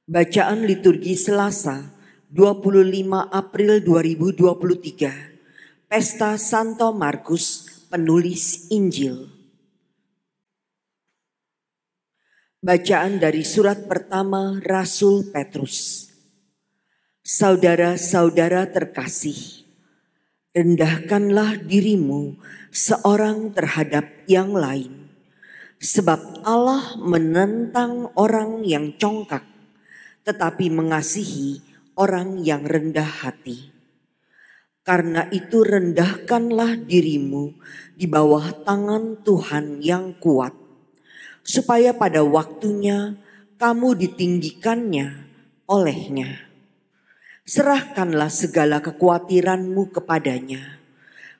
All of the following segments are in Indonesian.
Bacaan liturgi Selasa, 25 April 2023, Pesta Santo Markus, penulis Injil. Bacaan dari surat pertama Rasul Petrus. Saudara-saudara terkasih, rendahkanlah dirimu seorang terhadap yang lain, sebab Allah menentang orang yang congkak, tetapi mengasihi orang yang rendah hati. Karena itu rendahkanlah dirimu di bawah tangan Tuhan yang kuat, supaya pada waktunya kamu ditinggikannya olehnya. Serahkanlah segala kekhawatiranmu kepadanya,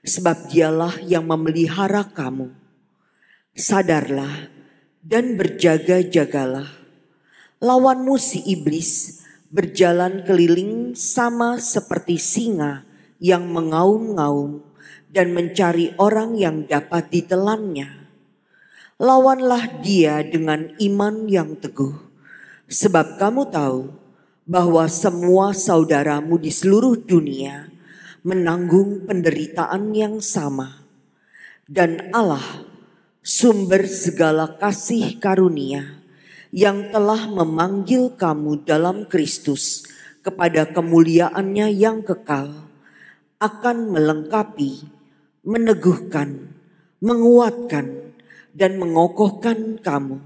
sebab dialah yang memelihara kamu. Sadarlah dan berjaga-jagalah. Lawanmu si iblis berjalan keliling sama seperti singa yang mengaum-ngaum dan mencari orang yang dapat ditelannya. Lawanlah dia dengan iman yang teguh, sebab kamu tahu bahwa semua saudaramu di seluruh dunia menanggung penderitaan yang sama. Dan Allah, sumber segala kasih karunia, yang telah memanggil kamu dalam Kristus kepada kemuliaannya yang kekal, akan melengkapi, meneguhkan, menguatkan, dan mengokohkan kamu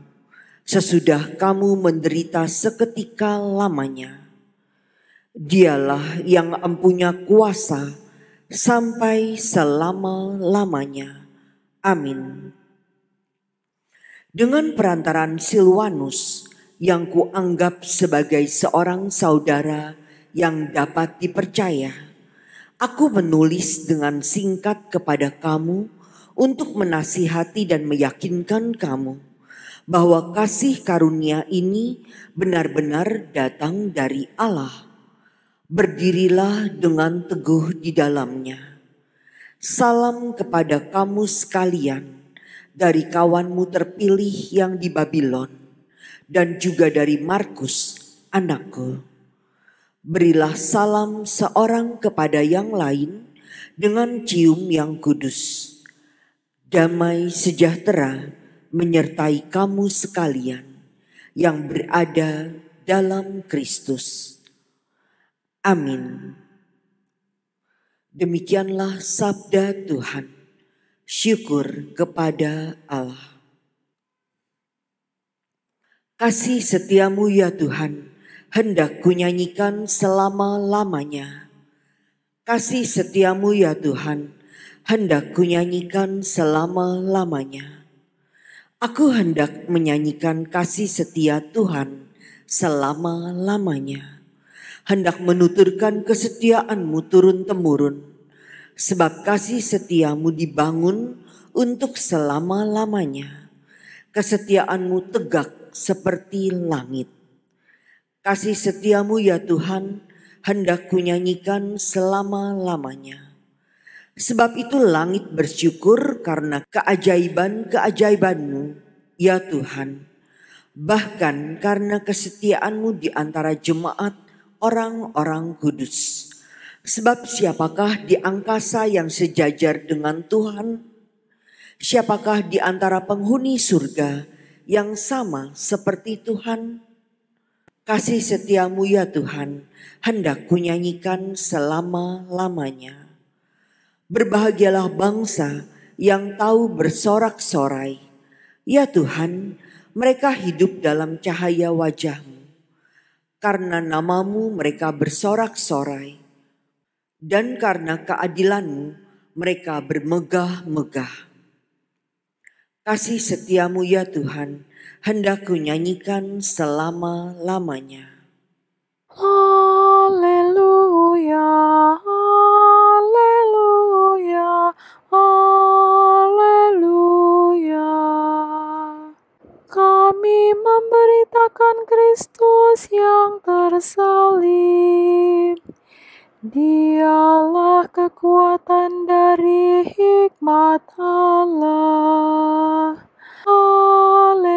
sesudah kamu menderita seketika lamanya. Dialah yang empunya kuasa sampai selama-lamanya. Amin. Dengan perantaran Silwanus yang kuanggap sebagai seorang saudara yang dapat dipercaya, aku menulis dengan singkat kepada kamu untuk menasihati dan meyakinkan kamu bahwa kasih karunia ini benar-benar datang dari Allah. Berdirilah dengan teguh di dalamnya. Salam kepada kamu sekalian dari kawanmu terpilih yang di Babylon, dan juga dari Markus, anakku. Berilah salam seorang kepada yang lain dengan cium yang kudus. Damai sejahtera menyertai kamu sekalian yang berada dalam Kristus. Amin. Demikianlah sabda Tuhan. Syukur kepada Allah. Kasih setiamu ya Tuhan, hendak kunyanyikan selama-lamanya. Kasih setiamu ya Tuhan, hendak kunyanyikan selama-lamanya. Aku hendak menyanyikan kasih setia Tuhan selama-lamanya. Hendak menuturkan kesetiaanmu turun-temurun. Sebab kasih setiamu dibangun untuk selama-lamanya. Kesetiaanmu tegak seperti langit. Kasih setiamu ya Tuhan, hendak kunyanyikan selama-lamanya. Sebab itu langit bersyukur karena keajaiban-keajaibanmu, ya Tuhan. Bahkan karena kesetiaanmu di antara jemaat orang-orang kudus. Sebab siapakah di angkasa yang sejajar dengan Tuhan? Siapakah di antara penghuni surga yang sama seperti Tuhan? Kasih setiamu ya Tuhan, hendak kunyanyikan selama-lamanya. Berbahagialah bangsa yang tahu bersorak-sorai. Ya Tuhan, mereka hidup dalam cahaya wajah-Mu. Karena namamu mereka bersorak-sorai. Dan karena keadilan-Mu mereka bermegah-megah. Kasih setiamu ya Tuhan, hendak kunyanyikan selama-lamanya. Haleluya, haleluya, haleluya. Kami memberitakan Kristus yang tersalib. Dialah kekuatan dari hikmat Allah. Haleluya,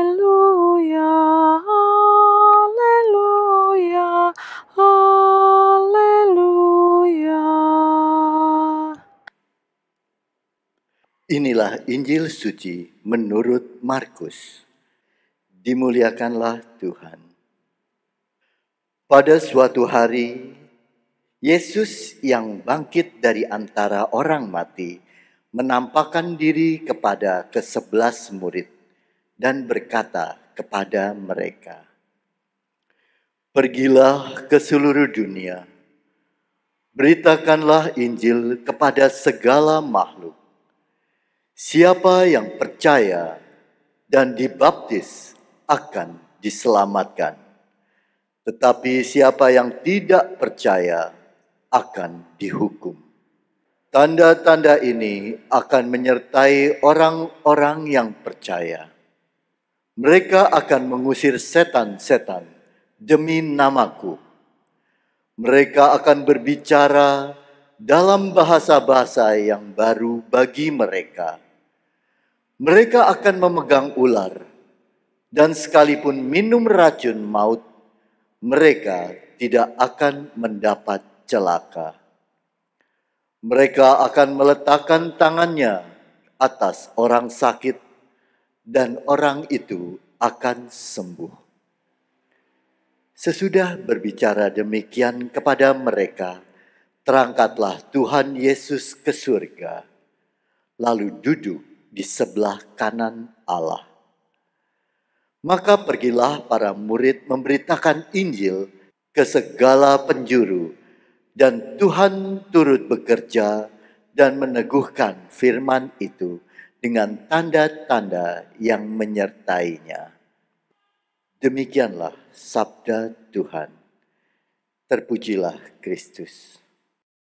haleluya. Inilah Injil suci menurut Markus. Dimuliakanlah Tuhan. Pada suatu hari, Yesus yang bangkit dari antara orang mati menampakkan diri kepada ke-11 murid dan berkata kepada mereka, "Pergilah ke seluruh dunia, beritakanlah Injil kepada segala makhluk. Siapa yang percaya dan dibaptis akan diselamatkan. Tetapi siapa yang tidak percaya akan dihukum. Tanda-tanda ini akan menyertai orang-orang yang percaya. Mereka akan mengusir setan-setan demi namaku. Mereka akan berbicara dalam bahasa-bahasa yang baru bagi mereka. Mereka akan memegang ular, dan sekalipun minum racun maut, mereka tidak akan mendapat celaka. Mereka akan meletakkan tangannya atas orang sakit, dan orang itu akan sembuh." Sesudah berbicara demikian kepada mereka, terangkatlah Tuhan Yesus ke surga, lalu duduk di sebelah kanan Allah. Maka pergilah para murid memberitakan Injil ke segala penjuru, dan Tuhan turut bekerja dan meneguhkan firman itu dengan tanda-tanda yang menyertainya. Demikianlah sabda Tuhan. Terpujilah Kristus.